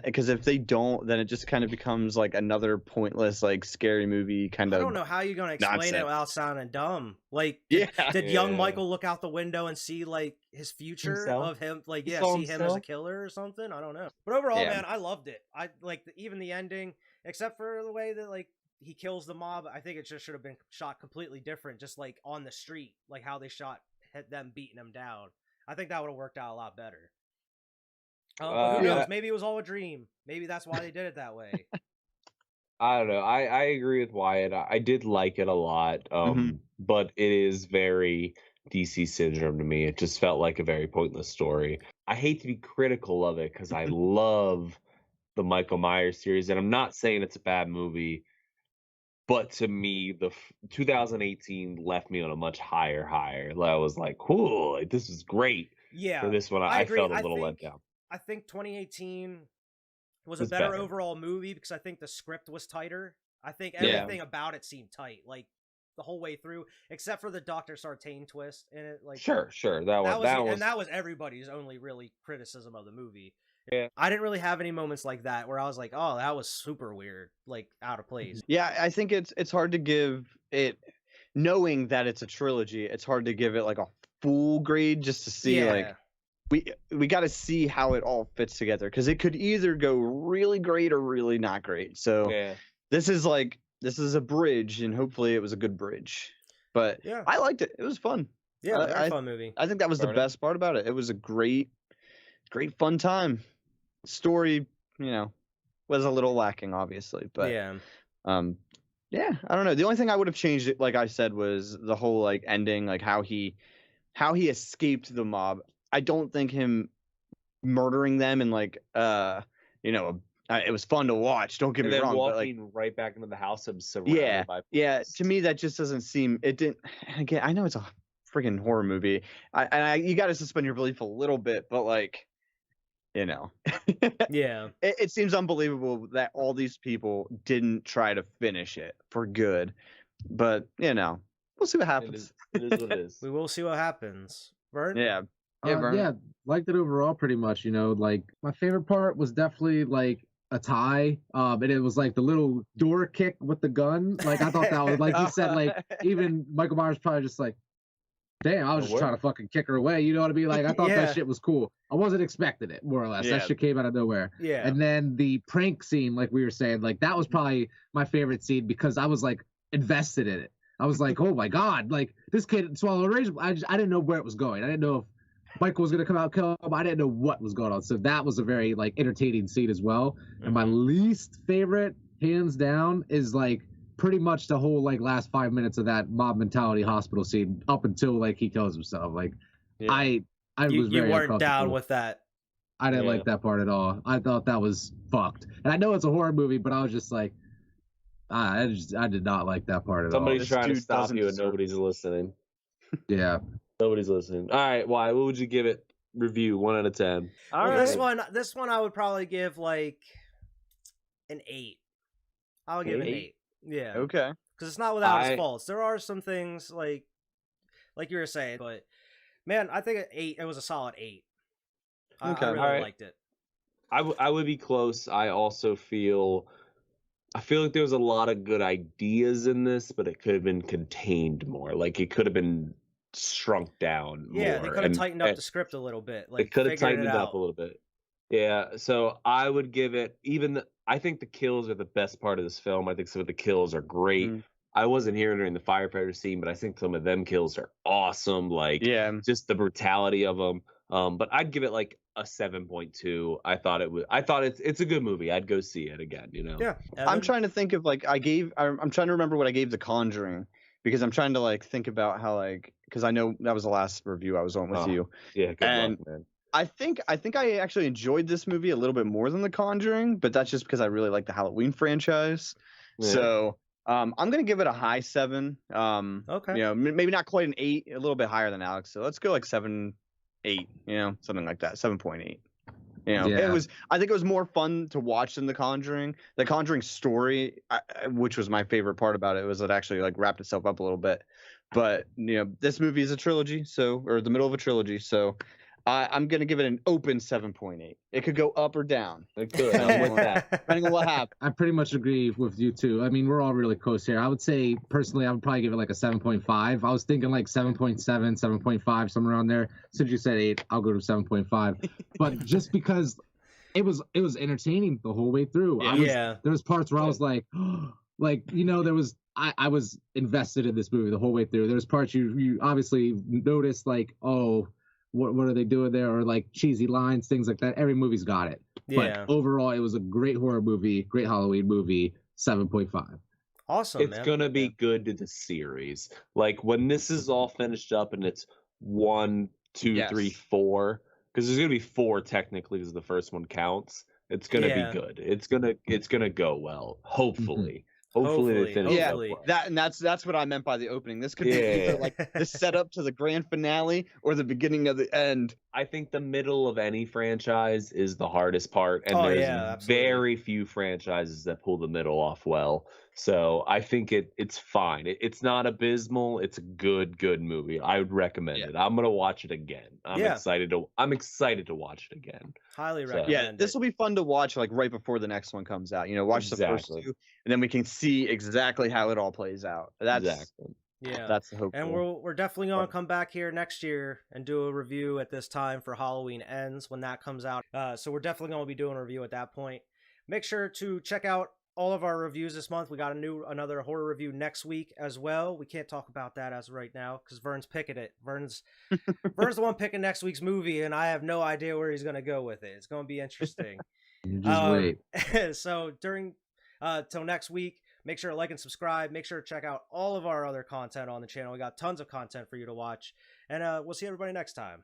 because if they don't, then it just kind of becomes like another pointless, like scary movie kind of. I don't know how you're going to explain it without sounding dumb. Like, did young Michael look out the window and see like his future of him? Like, see him as a killer or something? I don't know. But overall, man, I loved it. I like even the ending, except for the way that like he kills the mob. I think it just should have been shot completely different, just like on the street, like how they shot them beating him down. I think that would have worked out a lot better. Who knows? Maybe it was all a dream. Maybe that's why they did it that way. I don't know. I agree with Wyatt. I did like it a lot, but it is very DC syndrome to me. It just felt like a very pointless story. I hate to be critical of it because I love the Michael Myers series, and I'm not saying it's a bad movie. But to me, 2018 left me on a much higher. I was like, cool, like, this is great. Yeah. For this one, I felt a little let down. I think 2018 was a better overall movie because I think the script was tighter. I think everything about it seemed tight, like the whole way through, except for the Dr. Sartain twist in it. Like, sure, that was everybody's only really criticism of the movie. Yeah. I didn't really have any moments like that where I was like, oh, that was super weird, like out of place. Yeah, I think it's hard to give it, knowing that it's a trilogy, it's hard to give it like a full grade just to see like we got to see how it all fits together, because it could either go really great or really not great. So this is a bridge, and hopefully it was a good bridge. But I liked it. It was fun. Yeah, very fun movie. I think that was the best part about it. It was a great fun time. Story, was a little lacking, obviously, but I don't know. The only thing I would have changed, like I said, was the whole like ending, like how he escaped the mob. I don't think him murdering them and like it was fun to watch. Don't get me wrong, walking but right back into the house and surrounded by police. To me that just doesn't seem. It didn't. Again, I know it's a freaking horror movie. You got to suspend your belief a little bit, but like. It seems unbelievable that all these people didn't try to finish it for good, but we'll see what happens. It is what it is. We will see what happens. Vern? Vern. Liked it overall pretty much. Like my favorite part was definitely like a tie, and it was like the little door kick with the gun. Like I thought that was like you said, like even Michael Myers probably just like, damn, I was just trying to fucking kick her away. You know what I mean? Like I thought that shit was cool. I wasn't expecting it, more or less. That shit came out of nowhere. Yeah. And then the prank scene, like we were saying, like that was probably my favorite scene because I was like invested in it. I was like, oh my god, like this kid swallowed a razor. I didn't know where it was going. I didn't know if Michael was gonna come out and kill him. I didn't know what was going on. So that was a very like entertaining scene as well. And my least favorite, hands down, is like pretty much the whole like last 5 minutes of that mob mentality hospital scene up until like he kills himself. Like you weren't down with that. I didn't like that part at all. I thought that was fucked. And I know it's a horror movie, but I was just like, I did not like that part at all. Somebody's trying to stop you and nobody's listening. Yeah. Nobody's listening. All right, why? What would you give it? Review 1 out of 10. All right. This one I would probably give like an 8. I'll give it an 8. Yeah. Okay. Because it's not without its faults. There are some things like you were saying, but man, I think it was a solid 8. I really liked it. I would be close. I feel like there was a lot of good ideas in this, but it could have been contained more. Like it could have been shrunk down more. Yeah, they could have tightened up the script a little bit. Like they could have tightened it up a little bit. Yeah, so I would give it I think the kills are the best part of this film. I think some of the kills are great. I wasn't here during the firefighter scene, but I think some of them kills are awesome. Like, just the brutality of them. But I'd give it like a 7.2. I thought it's a good movie. I'd go see it again. Yeah. I'm trying to think of like I'm trying to remember what I gave The Conjuring, because I'm trying to like think about how like, because I know that was the last review I was on with you. Yeah. Good luck, man. I think I actually enjoyed this movie a little bit more than The Conjuring, but that's just because I really like the Halloween franchise. Yeah. So I'm gonna give it a high 7. Okay. Maybe not quite an 8, a little bit higher than Alex. So let's go like 7, 8. Something like that. 7.8. I think it was more fun to watch than The Conjuring. The Conjuring story, which was my favorite part about it, was it actually like wrapped itself up a little bit. But this movie is a trilogy, or the middle of a trilogy, so. I'm going to give it an open 7.8. It could go up or down. It could. Depending on what happens. I pretty much agree with you, too. I mean, we're all really close here. I would say, personally, I would probably give it like a 7.5. I was thinking like 7.7, 7.5, somewhere around there. Since you said 8, I'll go to 7.5. But just because it was entertaining the whole way through. There was parts where I was like, I was invested in this movie the whole way through. There was parts you obviously noticed like, oh, what are they doing there, or like cheesy lines, things like that. Every movie's got it. Yeah. But overall, it was a great horror movie, great Halloween movie. 7.5. Awesome. It's gonna be good to the series. Like when this is all finished up and it's 1, 2, 3, 4, because there's gonna be 4 technically, because the first one counts. It's gonna be good. It's gonna go well. Hopefully. Hopefully they finish. Yeah, that's what I meant by the opening. This could be either like the setup to the grand finale or the beginning of the end. I think the middle of any franchise is the hardest part, and there's very few franchises that pull the middle off well. So I think it's fine. It's not abysmal. It's a good movie. I would recommend it. I'm gonna watch it again. I'm excited to watch it again. Highly recommend. Yeah, this will be fun to watch like right before the next one comes out. Watch the first two, and then we can see exactly how it all plays out. That's the hope. And we're definitely gonna come back here next year and do a review at this time for Halloween Ends when that comes out. So we're definitely gonna be doing a review at that point. Make sure to check out all of our reviews this month. We got another horror review next week as well. We can't talk about that as of right now because Vern's picking it. Vern's the one picking next week's movie, and I have no idea where he's gonna go with it. It's gonna be interesting. Just wait. So till next week, make sure to like and subscribe. Make sure to check out all of our other content on the channel. We got tons of content for you to watch, and we'll see everybody next time.